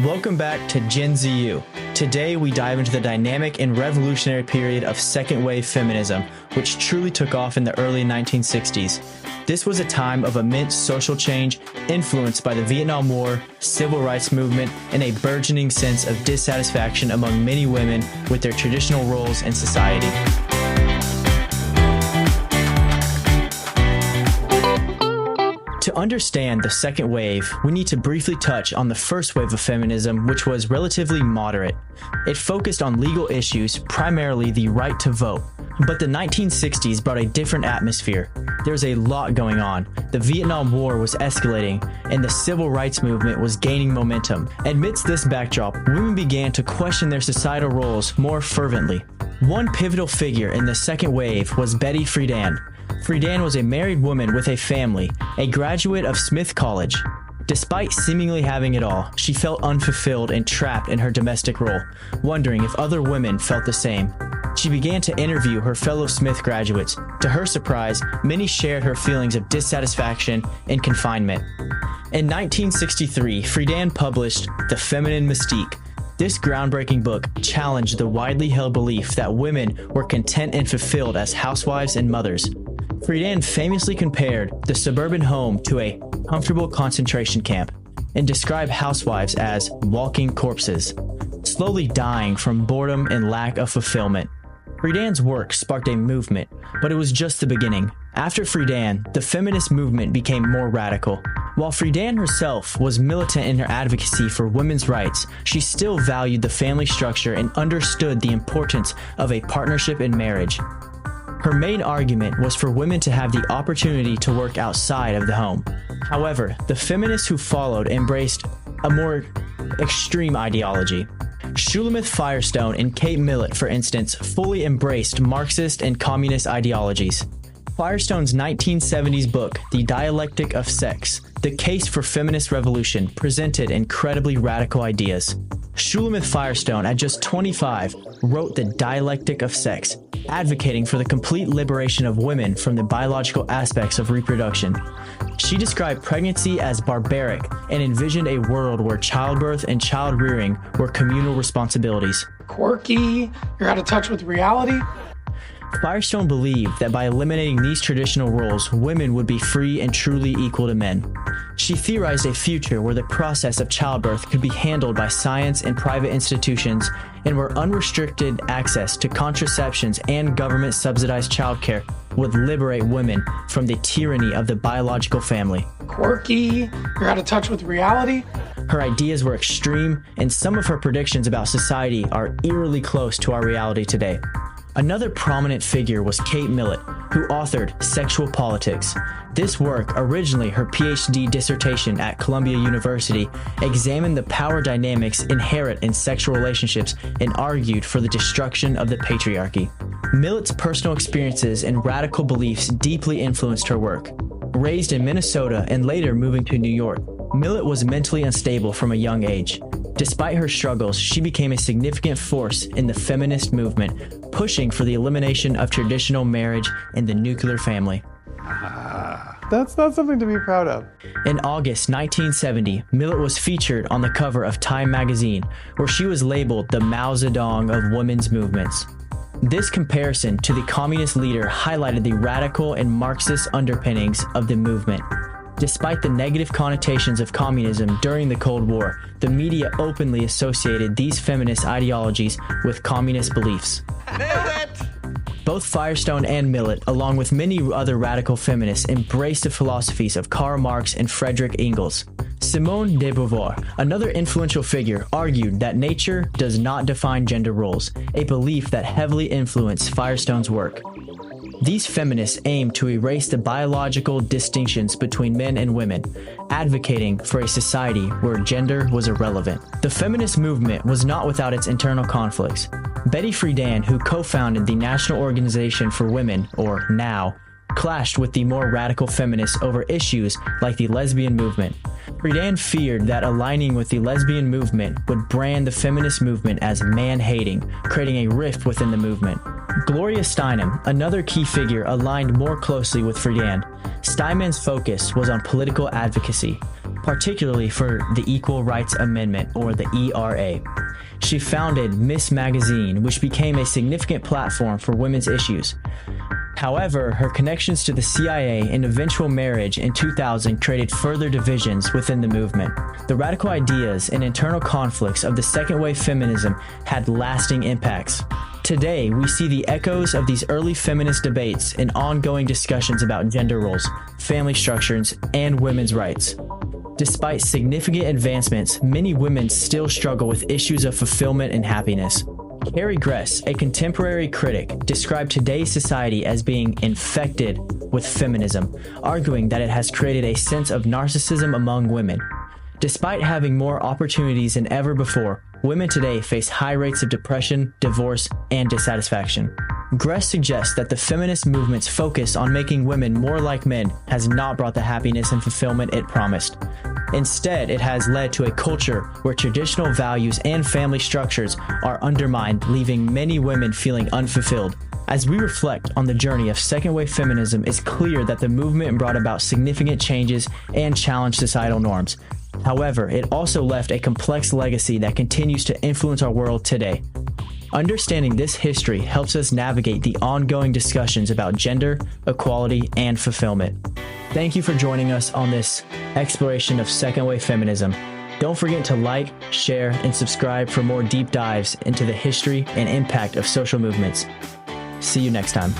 Welcome back to Gen ZU. Today we dive into the dynamic and revolutionary period of second wave feminism, which truly took off in the early 1960s. This was a time of immense social change influenced by the Vietnam War, civil rights movement, and a burgeoning sense of dissatisfaction among many women with their traditional roles in society. To understand the second wave, we need to briefly touch on the first wave of feminism, which was relatively moderate. It focused on legal issues, primarily the right to vote. But the 1960s brought a different atmosphere. There was a lot going on. The Vietnam War was escalating, and the civil rights movement was gaining momentum. Amidst this backdrop, women began to question their societal roles more fervently. One pivotal figure in the second wave was Betty Friedan. Friedan was a married woman with a family, a graduate of Smith College. Despite seemingly having it all, she felt unfulfilled and trapped in her domestic role, wondering if other women felt the same. She began to interview her fellow Smith graduates. To her surprise, many shared her feelings of dissatisfaction and confinement. In 1963, Friedan published The Feminine Mystique. This groundbreaking book challenged the widely held belief that women were content and fulfilled as housewives and mothers. Friedan famously compared the suburban home to a comfortable concentration camp and described housewives as walking corpses, slowly dying from boredom and lack of fulfillment. Friedan's work sparked a movement, but it was just the beginning. After Friedan, the feminist movement became more radical. While Friedan herself was militant in her advocacy for women's rights, she still valued the family structure and understood the importance of a partnership in marriage. Her main argument was for women to have the opportunity to work outside of the home. However, the feminists who followed embraced a more extreme ideology. Shulamith, Firestone, and Kate Millet, for instance, fully embraced Marxist and communist ideologies. Firestone's 1970s book, The Dialectic of Sex, The Case for Feminist Revolution, presented incredibly radical ideas. Shulamith Firestone, at just 25, wrote The Dialectic of Sex, advocating for the complete liberation of women from the biological aspects of reproduction. She described pregnancy as barbaric and envisioned a world where childbirth and child rearing were communal responsibilities. Quirky, you're out of touch with reality. Firestone believed that by eliminating these traditional roles, women would be free and truly equal to men. She theorized a future where the process of childbirth could be handled by science and private institutions, and where unrestricted access to contraceptions and government-subsidized childcare would liberate women from the tyranny of the biological family. Quirky, you're out of touch with reality. Her ideas were extreme, and some of her predictions about society are eerily close to our reality today. Another prominent figure was Kate Millet, who authored Sexual Politics. This work, originally her PhD dissertation at Columbia University, examined the power dynamics inherent in sexual relationships and argued for the destruction of the patriarchy. Millett's personal experiences and radical beliefs deeply influenced her work. Raised in Minnesota and later moving to New York, Millett was mentally unstable from a young age. Despite her struggles, she became a significant force in the feminist movement, pushing for the elimination of traditional marriage and the nuclear family. That's not something to be proud of. In August 1970, Millett was featured on the cover of Time magazine, where she was labeled the Mao Zedong of women's movements. This comparison to the communist leader highlighted the radical and Marxist underpinnings of the movement. Despite the negative connotations of communism during the Cold War, the media openly associated these feminist ideologies with communist beliefs. Nailed it! Both Firestone and Millett, along with many other radical feminists, embraced the philosophies of Karl Marx and Friedrich Engels. Simone de Beauvoir, another influential figure, argued that nature does not define gender roles, a belief that heavily influenced Firestone's work. These feminists aimed to erase the biological distinctions between men and women, advocating for a society where gender was irrelevant. The feminist movement was not without its internal conflicts. Betty Friedan, who co-founded the National Organization for Women, or NOW, clashed with the more radical feminists over issues like the lesbian movement. Friedan feared that aligning with the lesbian movement would brand the feminist movement as man-hating, creating a rift within the movement. Gloria Steinem, another key figure, aligned more closely with Friedan. Steinman's focus was on political advocacy. particularly for the Equal Rights Amendment, or the ERA. She founded Miss Magazine, which became a significant platform for women's issues. However, her connections to the CIA and eventual marriage in 2000 created further divisions within the movement. The radical ideas and internal conflicts of the second wave feminism had lasting impacts. Today, we see the echoes of these early feminist debates in ongoing discussions about gender roles, family structures, and women's rights. Despite significant advancements, many women still struggle with issues of fulfillment and happiness. Carrie Gress, a contemporary critic, described today's society as being infected with feminism, arguing that it has created a sense of narcissism among women. Despite having more opportunities than ever before, women today face high rates of depression, divorce, and dissatisfaction. Gress suggests that the feminist movement's focus on making women more like men has not brought the happiness and fulfillment it promised. Instead, it has led to a culture where traditional values and family structures are undermined, leaving many women feeling unfulfilled. As we reflect on the journey of second-wave feminism, it's clear that the movement brought about significant changes and challenged societal norms. However, it also left a complex legacy that continues to influence our world today. Understanding this history helps us navigate the ongoing discussions about gender, equality, and fulfillment. Thank you for joining us on this exploration of second-wave feminism. Don't forget to like, share, and subscribe for more deep dives into the history and impact of social movements. See you next time.